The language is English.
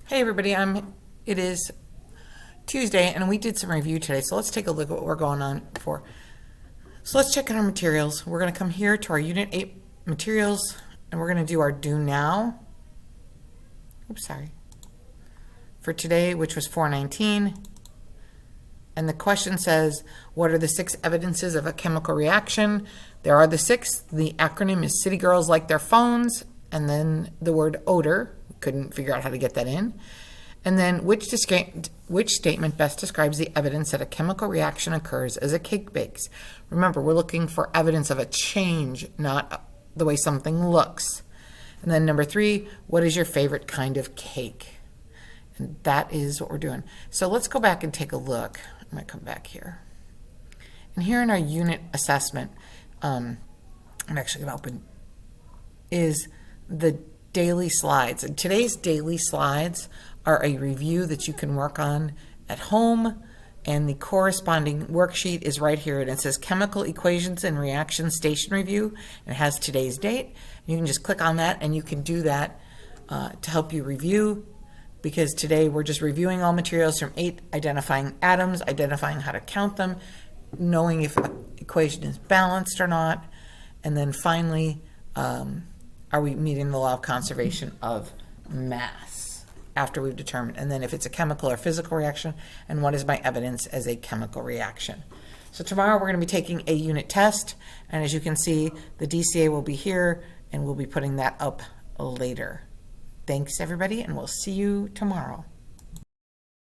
Hey everybody, it is Tuesday and we did some review today, so let's take a look at what we're going on for. So let's check out our materials. We're going to come here to our Unit 8 materials and we're going to do our do now. For today, which was 419. And the question says, what are the 6 evidences of a chemical reaction? There are the 6. The acronym is City Girls Like Their Phones, and then the word odor. Couldn't figure out how to get that in. And then which statement best describes the evidence that a chemical reaction occurs as a cake bakes? Remember, we're looking for evidence of a change, not the way something looks. And then number 3, what is your favorite kind of cake? And that is what we're doing. So let's go back and take a look. I'm going to come back here. And here in our unit assessment, I'm actually going to open, is the daily slides. And today's daily slides are a review that you can work on at home, and the corresponding worksheet is right here, and it says Chemical Equations and Reaction Station Review, and it has today's date. You can just click on that and you can do that to help you review, because today we're just reviewing all materials from 8, identifying atoms, identifying how to count them, knowing if an equation is balanced or not, and then finally, are we meeting the law of conservation of mass after we've determined, and then if it's a chemical or physical reaction, and what is my evidence as a chemical reaction. So tomorrow we're going to be taking a unit test, and as you can see, the DCA will be here, and we'll be putting that up later. Thanks everybody, and we'll see you tomorrow.